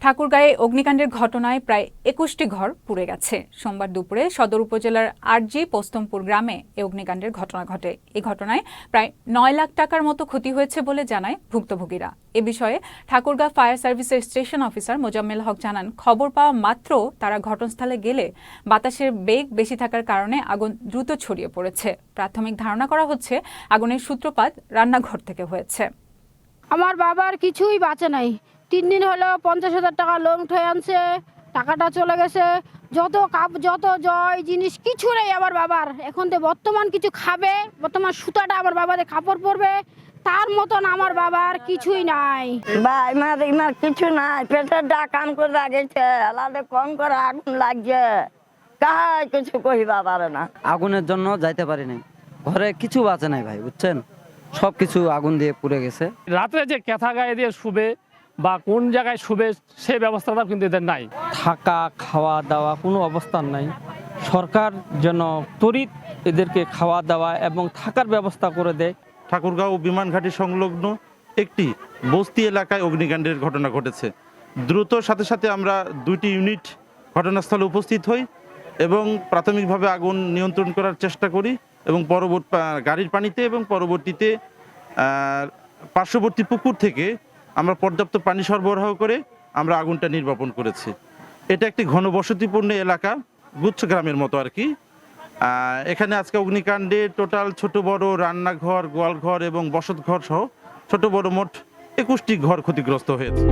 ঠাকুরগাঁয়ে অগ্নিকাণ্ডের ঘটনায় প্রায় ২১টি ঘর পুড়ে গেছে। সোমবার দুপুরে সদর উপজেলার আরজি পোস্তমপুর গ্রামে এই অগ্নিকাণ্ডের ঘটনা ঘটে। এই ঘটনায় প্রায় ৯ লাখ টাকার মতো ক্ষতি হয়েছে বলে জানায় ভুক্তভোগীরা। এ বিষয়ে ঠাকুরগাঁ ফায়ার সার্ভিসের স্টেশন অফিসার মোজাম্মেল হক জানান, খবর পাওয়া মাত্র তারা ঘটনাস্থলে গেলে বাতাসের বেগ বেশি থাকার কারণে আগুন দ্রুত ছড়িয়ে পড়েছে। প্রাথমিক ধারণা করা হচ্ছে আগুনের সূত্রপাত রান্নাঘর থেকে হয়েছে। আমার বাবার কিছুই বাঁচে নাই। 3 দিন হলো 50,000 টাকা লোন উঠে আনছে, টাকাটা চলে গেছে। যত জয় জিনিস কিছু নেই আমার বাবার। এখন তো বর্তমান কিছু খাবে, বর্তমান সুতাটা আমার বাবাদের কাপড় পরবে, তার মতন আমার বাবার কিছুই নাই। ইমার কিছু নাই, পেটের ডাকান করে লাগেছে, আলাদা কম করে আগুন লাগছে, কাহাই কিছু কহিবা পারে না। আগুনের জন্য যাইতে পারি নাই, ঘরে কিছু বাঁচে নাই ভাই, বুঝছেন, সব কিছু আগুন দিয়ে পুড়ে গেছে। রাতে যে ক্যাথা গায়ে দিয়ে শুবে বা কোন জায়গায় শুবে সে ব্যবস্থাটা কিন্তু এদের নাই। থাকা খাওয়া দাওয়া কোনো অবস্থান নাই। সরকার যেন ত্বরিত এদেরকে খাওয়া দাওয়া এবং থাকার ব্যবস্থা করে দেয়। ঠাকুরগাঁও বিমান ঘাঁটি সংলগ্ন একটি বস্তি এলাকায় অগ্নিকাণ্ডের ঘটনা ঘটেছে। দ্রুত সাথে সাথে আমরা 2টি ইউনিট ঘটনাস্থলে উপস্থিত হই এবং প্রাথমিকভাবে আগুন নিয়ন্ত্রণ করার চেষ্টা করি এবং গাড়ির পানিতে এবং পরবর্তীতে পার্শ্ববর্তী পুকুর থেকে আমরা পর্যাপ্ত পানি সরবরাহ করে আমরা আগুনটা নির্বাপন করেছি। এটা একটি ঘনবসতিপূর্ণ এলাকা, গুচ্ছ গ্রামের মতো আর কি। এখানে আজকে অগ্নিকাণ্ডে টোটাল ছোট বড় রান্নাঘর, গোয়ালঘর এবং বসতঘর সহ ছোট বড় মোট 21টি ঘর ক্ষতিগ্রস্ত হয়েছে।